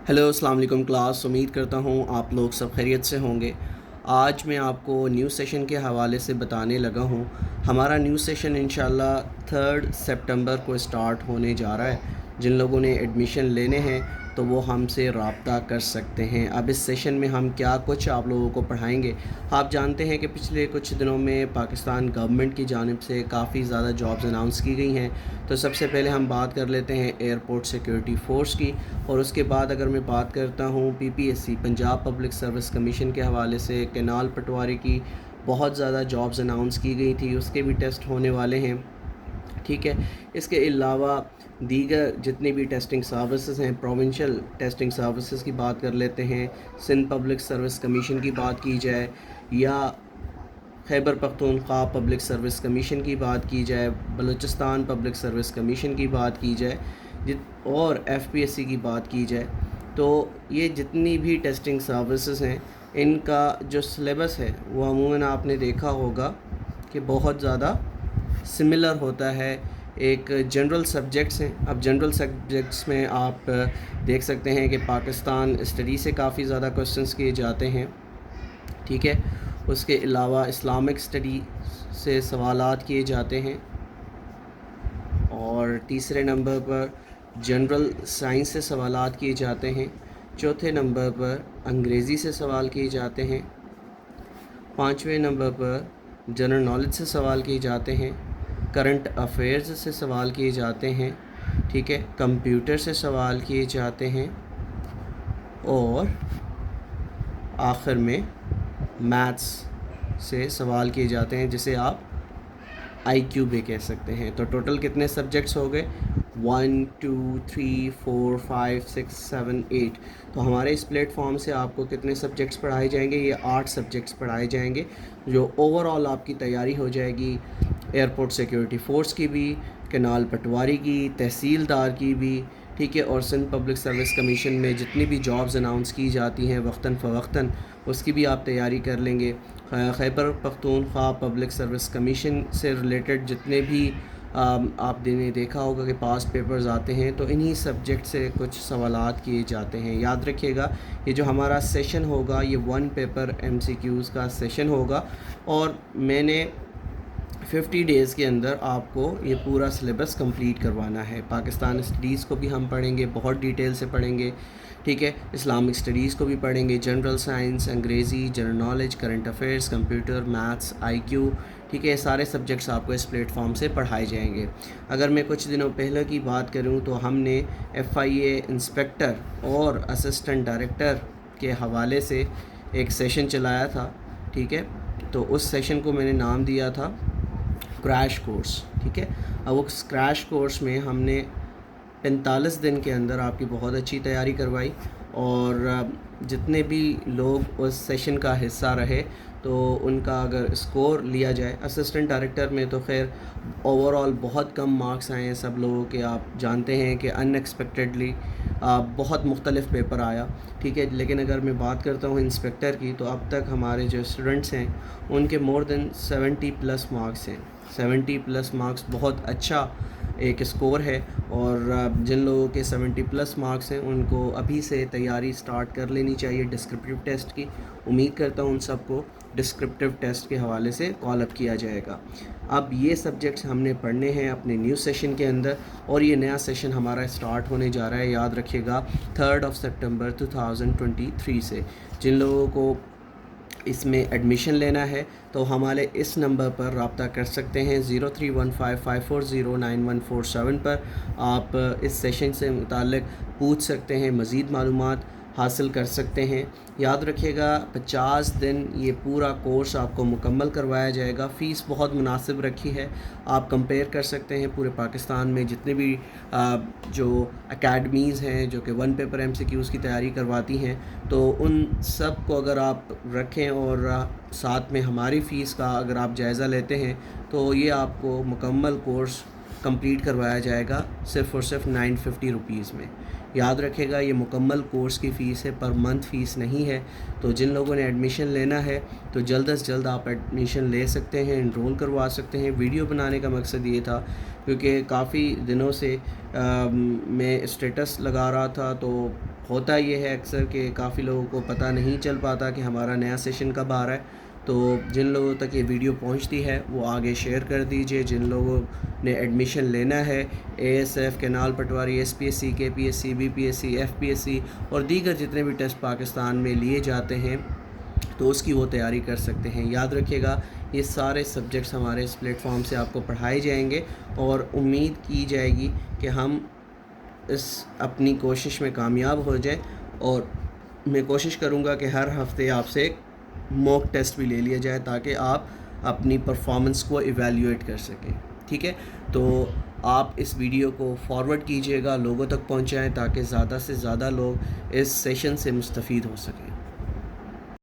Hello अस्सलाम वालेकुम class. उम्मीद करता हूँ आप लोग सब खैरियत से होंगे। आज मैं आपको न्यू सेशन के हवाले से बताने लगा हूँ। हमारा न्यू सेशन इंशाल्लाह 3 सितंबर को स्टार्ट होने जा रहा है। जिन लोगों ने एडमिशन लेने हैं तो वो हमसे रब्ता कर सकते हैं। अब इस सेशन में हम क्या कुछ आप लोगों को पढ़ाएंगे। आप जानते हैं कि पिछले कुछ दिनों में पाकिस्तान गवर्नमेंट की जानिब से काफ़ी ज़्यादा जॉब्स अनाउंस की गई हैं। तो सबसे पहले हम बात कर लेते हैं एयरपोर्ट सिक्योरिटी फ़ोर्स की, और उसके बाद अगर मैं बात करता हूँ PPSC Punjab public service commission के हवाले से कैनाल पटवारी की बहुत ज़्यादा जॉब्स अनाउंस की गई थी, उसके भी टेस्ट होने वाले हैं। ठीक है, इसके अलावा दीगर जितनी भी टेस्टिंग सर्विसेज हैं, प्रोविंशियल टेस्टिंग सर्विसेज की बात कर लेते हैं। सिंध पब्लिक सर्विस कमीशन की बात की जाए या Khyber Pakhtunkhwa public service commission की बात की जाए, बलूचिस्तान पब्लिक सर्विस कमीशन की बात की जाए और एफपीएससी की बात की जाए, तो ये जितनी भी टेस्टिंग सर्विसेज हैं इनका जो सिलेबस है वो अमूमन आपने देखा होगा कि बहुत ज़्यादा सिमिलर होता है। एक जनरल सब्जेक्ट्स हैं। अब जनरल सब्जेक्ट्स में आप देख सकते हैं कि पाकिस्तान स्टडी से काफ़ी ज़्यादा क्वेश्चंस किए जाते हैं। ठीक है, उसके अलावा इस्लामिक स्टडी से सवालात किए जाते हैं, और तीसरे नंबर पर जनरल साइंस से सवालात किए जाते हैं। चौथे नंबर पर अंग्रेज़ी से सवाल किए जाते हैं। पाँचवें नंबर पर जनरल नॉलेज से सवाल किए जाते हैं। करंट अफेयर्स से सवाल किए जाते हैं। ठीक है, कंप्यूटर से सवाल किए जाते हैं, और आखिर में मैथ्स से सवाल किए जाते हैं, जिसे आप IQ भी कह सकते हैं। तो टोटल कितने सब्जेक्ट्स हो गए? 1 2 3 4 5 6 7 8। तो हमारे इस प्लेटफॉर्म से आपको कितने सब्जेक्ट्स पढ़ाए जाएंगे? ये 8 सब्जेक्ट्स पढ़ाए जाएंगे, जो ओवरऑल आपकी तैयारी हो जाएगी एयरपोर्ट सिक्योरिटी फ़ोर्स की भी, कैनाल पटवारी की, तहसीलदार की भी। ठीक है, और सिंध पब्लिक सर्विस कमीशन में जितनी भी जॉब्स अनाउंस की जाती हैं वक्तन फ़वक्तन, उसकी भी आप तैयारी कर लेंगे। Khyber Pakhtunkhwa public service commission से रिलेटेड जितने भी आपने देखा होगा कि पास्ट पेपर्स आते हैं, तो इन्हीं सब्जेक्ट से कुछ सवालात किए जाते हैं। याद रखिएगा, ये जो हमारा सेशन होगा ये 1 पेपर MCQs का सेशन होगा, और मैंने 50 डेज़ के अंदर आपको ये पूरा सिलेबस कंप्लीट करवाना है। पाकिस्तान स्टडीज़ को भी हम पढ़ेंगे, बहुत डिटेल से पढ़ेंगे। ठीक है, इस्लामिक स्टडीज़ को भी पढ़ेंगे, जनरल साइंस, अंग्रेज़ी, general knowledge, current affairs, computer, maths, IQ। ठीक है, सारे सब्जेक्ट्स आपको इस प्लेटफॉर्म से पढ़ाए जाएंगे। अगर मैं कुछ दिनों पहले की बात करूं तो हमने FIA इंस्पेक्टर और असिस्टेंट डायरेक्टर के हवाले से एक सेशन चलाया था। ठीक है, तो उस सेशन को मैंने नाम दिया था क्रैश कोर्स। ठीक है, अब उस क्रैश कोर्स में हमने 45 दिन के अंदर आपकी बहुत अच्छी तैयारी करवाई, और जितने भी लोग उस सेशन का हिस्सा रहे तो उनका अगर स्कोर लिया जाए, असिस्टेंट डायरेक्टर में तो खैर ओवरऑल बहुत कम मार्क्स आए हैं सब लोगों के। आप जानते हैं कि अनएक्सपेक्टेडली बहुत मुख्तलिफ पेपर आया। ठीक है, लेकिन अगर मैं बात करता हूँ इंस्पेक्टर की, तो अब तक हमारे जो स्टूडेंट्स हैं उनके मोर देन 70+ मार्क्स हैं। 70+ मार्क्स बहुत अच्छा एक स्कोर है, और जिन लोगों के 70+ मार्क्स हैं उनको अभी से तैयारी स्टार्ट कर लेनी चाहिए डिस्क्रिप्टिव टेस्ट की। उम्मीद करता हूँ उन सबको डिस्क्रिप्टिव टेस्ट के हवाले से कॉल अप किया जाएगा। अब ये सब्जेक्ट्स हमने पढ़ने हैं अपने न्यू सेशन के अंदर, और ये नया सेशन हमारा स्टार्ट होने जा रहा है, याद रखिएगा 3 सितंबर 2023 से। जिन लोगों को इसमें एडमिशन लेना है तो हमारे इस नंबर पर रब्ता कर सकते हैं 031554099147 पर। आप इस सेशन से मुताल्लिक़ पूछ सकते हैं, मज़ीद मालूमात हासिल कर सकते हैं। याद रखिएगा 50 दिन ये पूरा कोर्स आपको मुकम्मल करवाया जाएगा। फ़ीस बहुत मुनासिब रखी है। आप कंपेयर कर सकते हैं पूरे पाकिस्तान में जितने भी जो अकेडमीज़ हैं जो कि 1 पेपर MCQs की तैयारी करवाती हैं, तो उन सब को अगर आप रखें और साथ में हमारी फ़ीस का अगर आप जायज़ा लेते हैं, तो ये आपको मुकम्मल कोर्स कंप्लीट करवाया जाएगा सिर्फ़ और सिर्फ 950 रुपीज़ में। یاد رکھے گا یہ مکمل کورس کی فیس ہے، پر منتھ فیس نہیں ہے. تو جن لوگوں نے ایڈمیشن لینا ہے تو جلد از جلد آپ ایڈمیشن لے سکتے ہیں، انرول کروا سکتے ہیں. ویڈیو بنانے کا مقصد یہ تھا کیونکہ کافی دنوں سے میں اسٹیٹس لگا رہا تھا، تو ہوتا یہ ہے اکثر کہ کافی لوگوں کو پتہ نہیں چل پاتا کہ ہمارا نیا سیشن کب آ رہا ہے. تو جن لوگوں تک یہ ویڈیو پہنچتی ہے وہ آگے شیئر کر دیجئے. جن لوگوں نے ایڈمیشن لینا ہے A S F, canal patwari, S P S C, K P S C, B P S C, F P S C اور دیگر جتنے بھی ٹیسٹ پاکستان میں لیے جاتے ہیں تو اس کی وہ تیاری کر سکتے ہیں. یاد رکھیے گا یہ سارے سبجیکٹس ہمارے اس پلیٹ فارم سے آپ کو پڑھائے جائیں گے اور امید کی جائے گی کہ ہم اس اپنی کوشش میں کامیاب ہو جائیں. اور میں کوشش کروں گا کہ ہر ہفتے آپ سے ایک موک ٹیسٹ بھی لے لیا جائے تاکہ آپ اپنی پرفارمنس کو ایویلیویٹ کر سکیں. ٹھیک ہے، تو آپ اس ویڈیو کو فارورڈ کیجئے گا، لوگوں تک پہنچائیں تاکہ زیادہ سے زیادہ لوگ اس سیشن سے مستفید ہو سکیں.